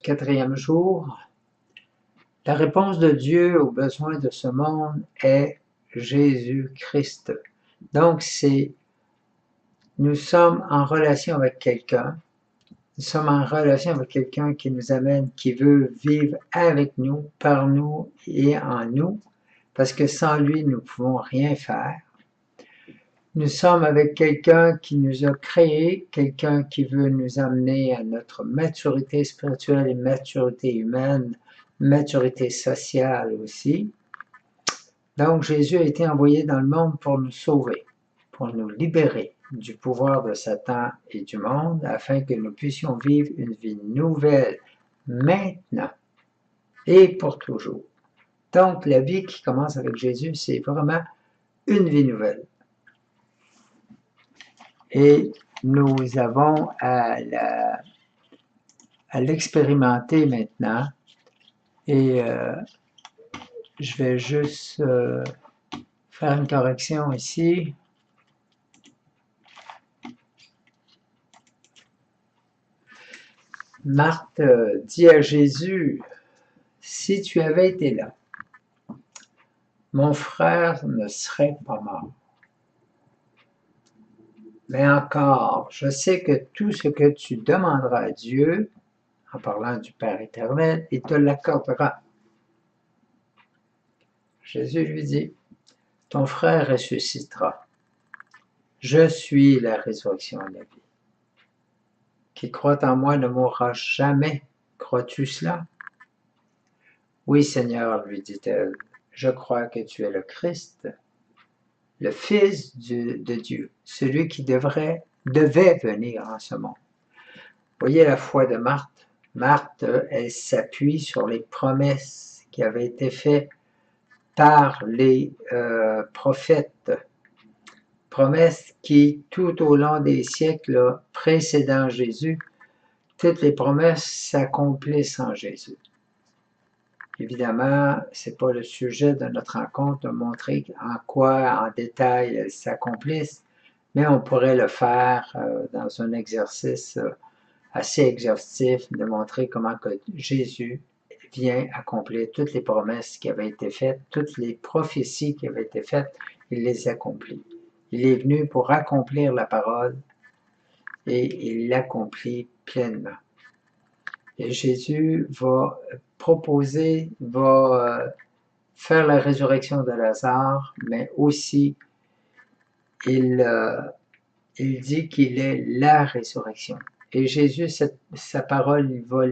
Quatrième jour, la réponse de Dieu aux besoins de ce monde est Jésus-Christ. Donc, nous sommes en relation avec quelqu'un. Nous sommes en relation avec quelqu'un qui nous amène, qui veut vivre avec nous, par nous et en nous, parce que sans lui, nous ne pouvons rien faire. Nous sommes avec quelqu'un qui nous a créés, quelqu'un qui veut nous amener à notre maturité spirituelle et maturité humaine, maturité sociale aussi. Donc Jésus a été envoyé dans le monde pour nous sauver, pour nous libérer du pouvoir de Satan et du monde, afin que nous puissions vivre une vie nouvelle maintenant et pour toujours. Donc la vie qui commence avec Jésus, c'est vraiment une vie nouvelle. Et nous avons à l'expérimenter maintenant. Et je vais juste faire une correction ici. Marthe dit à Jésus, « Si tu avais été là, mon frère ne serait pas mort. Mais encore, je sais que tout ce que tu demanderas à Dieu, en parlant du Père éternel, il te l'accordera. » Jésus lui dit, « Ton frère ressuscitera. Je suis la résurrection et la vie. Qui croit en moi ne mourra jamais. Crois-tu cela? » Oui, Seigneur, lui dit-elle, je crois que tu es le Christ, le Fils de Dieu, celui qui devait venir en ce monde. Voyez la foi de Marthe. Marthe, elle s'appuie sur les promesses qui avaient été faites par les prophètes. Promesses qui, tout au long des siècles précédant Jésus, toutes les promesses s'accomplissent en Jésus. Évidemment, ce n'est pas le sujet de notre rencontre de montrer en quoi, en détail, elles s'accomplissent, mais on pourrait le faire dans un exercice assez exhaustif, de montrer comment que Jésus vient accomplir toutes les promesses qui avaient été faites, toutes les prophéties qui avaient été faites, il les accomplit. Il est venu pour accomplir la parole et il l'accomplit pleinement. Et Jésus va proposer, va faire la résurrection de Lazare, mais aussi il dit qu'il est la résurrection. Et Jésus, sa parole, il va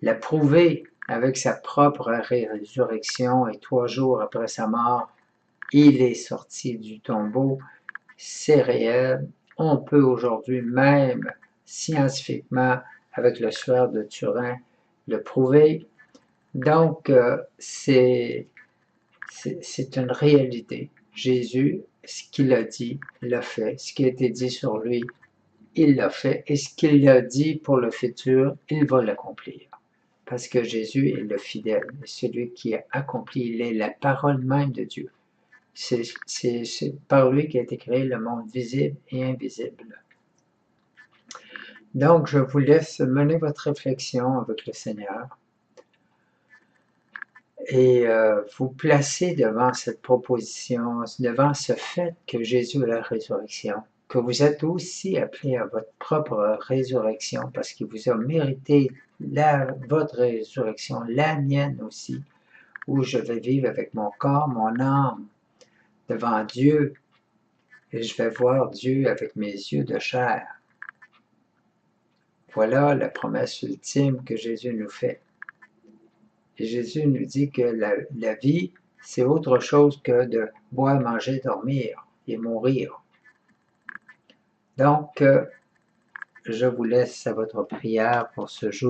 la prouver avec sa propre résurrection, et 3 jours après sa mort, il est sorti du tombeau. C'est réel. On peut aujourd'hui même, scientifiquement, avec le suaire de Turin, le prouver. Donc, c'est une réalité. Jésus, ce qu'il a dit, l'a fait. Ce qui a été dit sur lui, il l'a fait. Et ce qu'il a dit pour le futur, il va l'accomplir. Parce que Jésus est le fidèle, celui qui a accompli, il est la parole même de Dieu. C'est par lui qu'a été créé le monde visible et invisible. Donc, je vous laisse mener votre réflexion avec le Seigneur et vous placer devant cette proposition, devant ce fait que Jésus est la résurrection, que vous êtes aussi appelé à votre propre résurrection parce qu'il vous a mérité votre résurrection, la mienne aussi, où je vais vivre avec mon corps, mon âme, devant Dieu, et je vais voir Dieu avec mes yeux de chair. Voilà la promesse ultime que Jésus nous fait. Et Jésus nous dit que la vie, c'est autre chose que de boire, manger, dormir et mourir. Donc, je vous laisse à votre prière pour ce jour.